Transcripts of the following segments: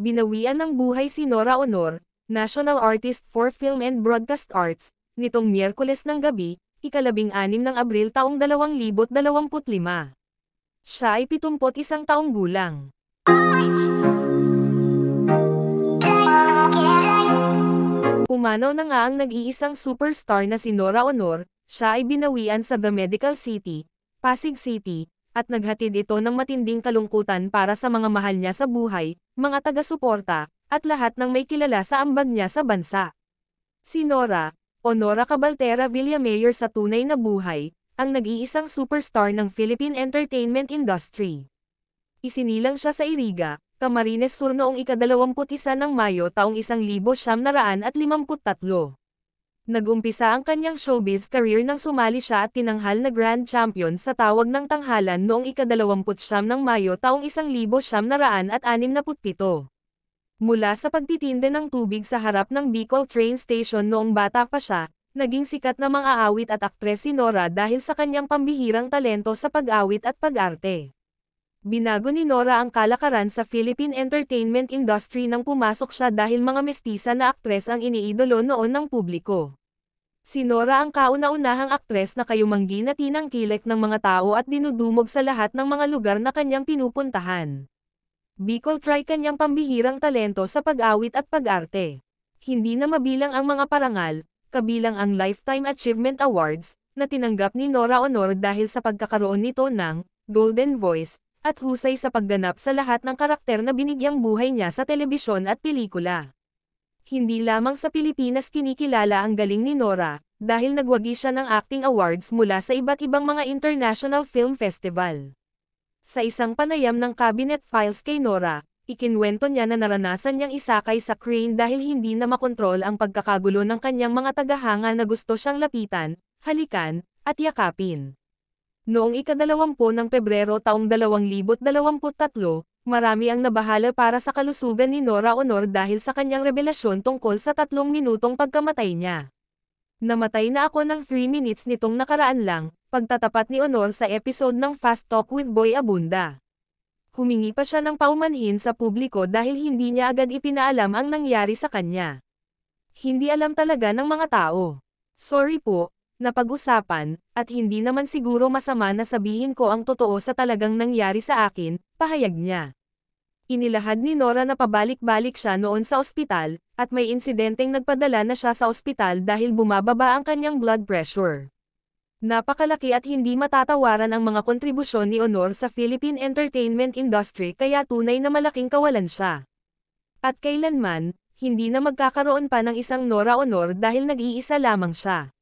Binawian ng buhay si Nora Honor, National Artist for Film and Broadcast Arts, nitong Miyerkules ng gabi, ika-11 ng Abril taong 2025. Siya ay 71 taong gulang. Pumanaw na nga ang nag-iisang superstar na si Nora Honor, siya ay binawian sa The Medical City, Pasig City, at naghatid ito ng matinding kalungkutan para sa mga mahal niya sa buhay, mga taga-suporta, at lahat ng may kilala sa ambag niya sa bansa. Si Nora, o Nora Cabaltera Villamayor sa tunay na buhay, ang nag-iisang superstar ng Philippine entertainment industry. Isinilang siya sa Iriga, Camarines Sur noong ika-21 ng Mayo taong 1953. Nag-umpisa ang kanyang showbiz career nang sumali siya at tinanghal na Grand Champion sa Tawag ng Tanghalan noong ika-29 ng Mayo taong 1967. Mula sa pagtitinde ng tubig sa harap ng Bicol Train Station noong bata pa siya, naging sikat na mang-aawit at aktres si Nora dahil sa kanyang pambihirang talento sa pag-awit at pag-arte. Binago ni Nora ang kalakaran sa Philippine entertainment industry nang pumasok siya dahil mga mestiza na aktres ang iniidolo noon ng publiko. Si Nora ang kauna-unahang aktres na kayumanggi na tinangkilik ng mga tao at dinudumog sa lahat ng mga lugar na kanyang pinupuntahan. Bicol Tri kanyang pambihirang talento sa pag-awit at pag-arte. Hindi na mabilang ang mga parangal, kabilang ang Lifetime Achievement Awards, na tinanggap ni Nora Honor dahil sa pagkakaroon nito ng Golden Voice, at husay sa pagganap sa lahat ng karakter na binigyang buhay niya sa telebisyon at pelikula. Hindi lamang sa Pilipinas kinikilala ang galing ni Nora, dahil nagwagi siya ng acting awards mula sa iba't ibang mga international film festival. Sa isang panayam ng Cabinet Files kay Nora, ikinwento niya na naranasan niyang isakay sa crane dahil hindi na makontrol ang pagkakagulo ng kanyang mga tagahanga na gusto siyang lapitan, halikan, at yakapin. Noong ika-20 ng Pebrero taong 2023, marami ang nabahala para sa kalusugan ni Nora Honor dahil sa kanyang revelasyon tungkol sa 3 minutong pagkamatay niya. Namatay na ako ng 3 minutes nitong nakaraan lang, pagtatapat ni Honor sa episode ng Fast Talk with Boy Abunda. Humingi pa siya ng paumanhin sa publiko dahil hindi niya agad ipinaalam ang nangyari sa kanya. Hindi alam talaga ng mga tao. Sorry po, napag-usapan, at hindi naman siguro masama na sabihin ko ang totoo sa talagang nangyari sa akin, pahayag niya. Inilahad ni Nora na pabalik-balik siya noon sa ospital, at may insidenteng nagpadala na siya sa ospital dahil bumababa ang kanyang blood pressure. Napakalaki at hindi matatawaran ang mga kontribusyon ni Honor sa Philippine entertainment industry kaya tunay na malaking kawalan siya. At kailanman, hindi na magkakaroon pa ng isang Nora Honor dahil nag-iisa lamang siya.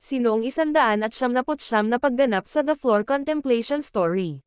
Sinoong 179 na pagganap sa The Floor Contemplation Story.